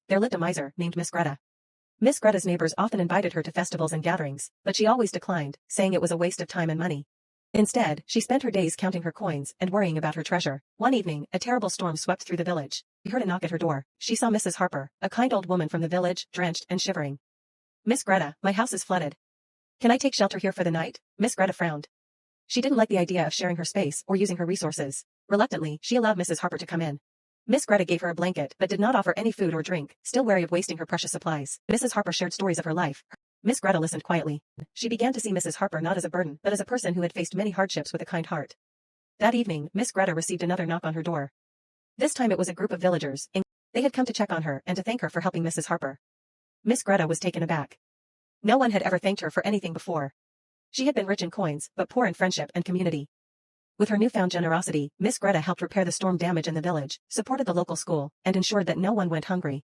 there lived a miser named Miss Greta. Miss Greta's neighbors often invited her to festivals and gatherings, but she always declined, saying it was a waste of time and money. Instead, she spent her days counting her coins and worrying about her treasure. One evening, a terrible storm swept through the village. She heard a knock at her door. She saw Mrs. Harper, a kind old woman from the village, drenched and shivering. "Miss Greta, my house is flooded. Can I take shelter here for the night?" Miss Greta frowned. She didn't like the idea of sharing her space or using her resources. Reluctantly, she allowed Mrs. Harper to come in. Miss Greta gave her a blanket but did not offer any food or drink, still wary of wasting her precious supplies. Mrs. Harper shared stories of her life. Miss Greta listened quietly. She began to see Mrs. Harper not as a burden but as a person who had faced many hardships with a kind heart. That evening, Miss Greta received another knock on her door. This time it was a group of villagers. They had come to check on her and to thank her for helping Mrs. Harper. Miss Greta was taken aback. No one had ever thanked her for anything before. She had been rich in coins, but poor in friendship and community. With her newfound generosity, Miss Greta helped repair the storm damage in the village, supported the local school, and ensured that no one went hungry.